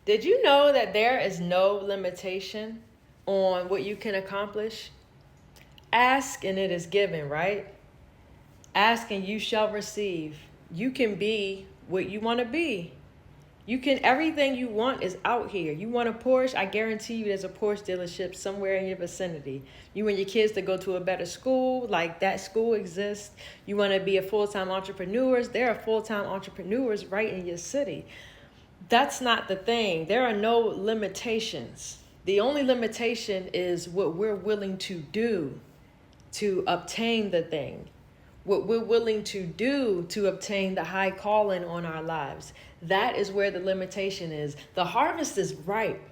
Did you know that there is no limitation on what you can accomplish? Ask and it is given, right? Ask and you shall receive. You can be what you want to be. You can, everything you want is out here. You want a Porsche? I guarantee you there's a Porsche dealership somewhere in your vicinity. You want your kids to go to a better school, like that school exists. You want to be a full-time entrepreneur, there are full-time entrepreneurs right in your city. That's not the thing. There are no limitations. The only limitation is what we're willing to do to obtain the thing. What we're willing to do to obtain the high calling on our lives. That is where the limitation is. The harvest is ripe.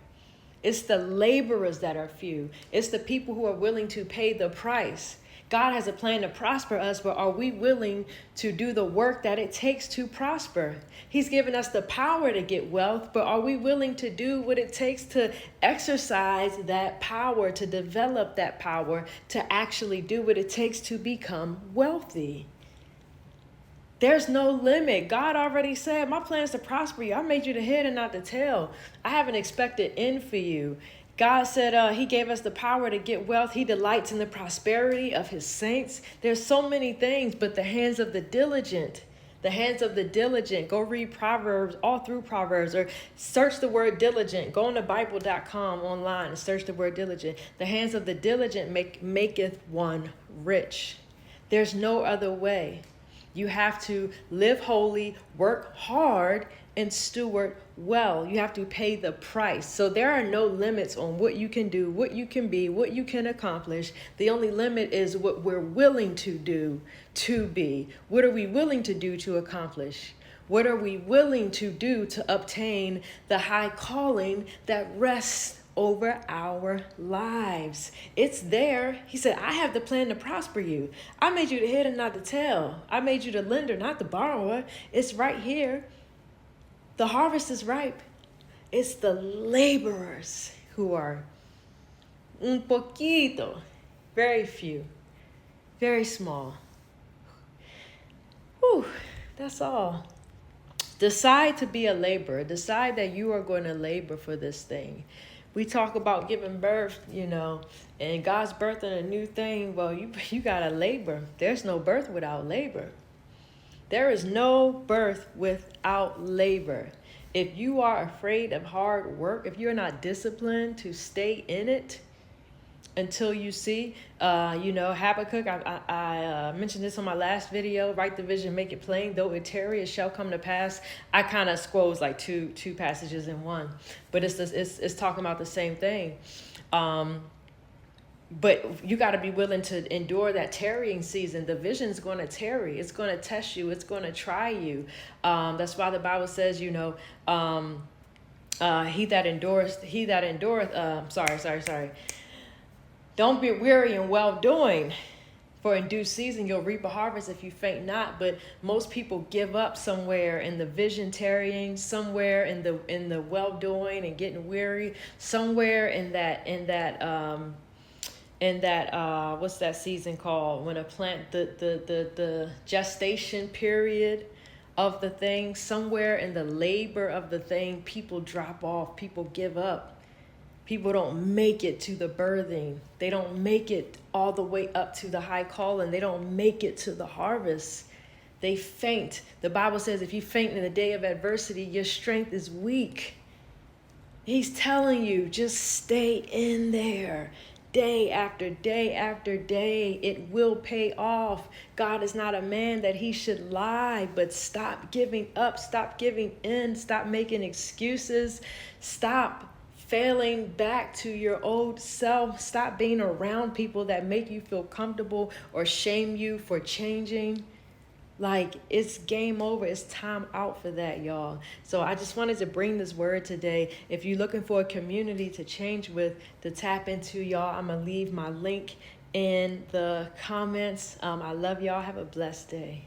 It's the laborers that are few. It's the people who are willing to pay the price. God has a plan to prosper us, but are we willing to do the work that it takes to prosper? He's given us the power to get wealth, but are we willing to do what it takes to exercise that power, to develop that power, to actually do what it takes to become wealthy? There's no limit. God already said, my plan is to prosper you. I made you the head and not the tail. I have an expected end for you. God said he gave us the power to get wealth. He delights in the prosperity of his saints. There's so many things, but the hands of the diligent, go read Proverbs, all through Proverbs, or search the word diligent. Go on to Bible.com online and search the word diligent. The hands of the diligent maketh one rich. There's no other way. You have to live holy, work hard, and steward well. You have to pay the price. So there are no limits on what you can do, what you can be, what you can accomplish. The only limit is what we're willing to do to be. What are we willing to do to accomplish? What are we willing to do to obtain the high calling that rests over our lives? It's there. He said, I have the plan to prosper you. I made you the head and not the tail. I made you the lender, not the borrower. It's right here. The harvest is ripe. It's the laborers who are un poquito, very few, very small. Whew, that's all. Decide to be a laborer. Decide that you are going to labor for this thing. We talk about giving birth, and God's birthing a new thing. Well, you got to labor. There's no birth without labor. There is no birth without labor. If you are afraid of hard work, if you're not disciplined to stay in it until you see, Habakkuk, I mentioned this on my last video, write the vision, make it plain, though it tarry, it shall come to pass. I kind of squoze like two passages in one, but it's talking about the same thing. But you got to be willing to endure that tarrying season. The vision's going to tarry. It's going to test you. It's going to try you. That's why the Bible says, he that endureth, don't be weary in well-doing, for in due season you'll reap a harvest if you faint not. But most people give up somewhere in the vision tarrying, somewhere in the well-doing and getting weary, somewhere in that what's that season called, when a plant, the gestation period of the thing, somewhere in the labor of the thing, people drop off, people give up. People don't make it to the birthing. They don't make it all the way up to the high calling. They don't make it to the harvest. They faint. The Bible says if you faint in the day of adversity, your strength is weak. He's telling you, just stay in there. Day after day after day, it will pay off. God is not a man that he should lie, but stop giving up, stop giving in, stop making excuses, stop failing back to your old self, stop being around people that make you feel comfortable or shame you for changing. Like, it's game over. It's time out for that, y'all. So I just wanted to bring this word today. If you're looking for a community to change with, to tap into, y'all, I'm going to leave my link in the comments. I love y'all. Have a blessed day.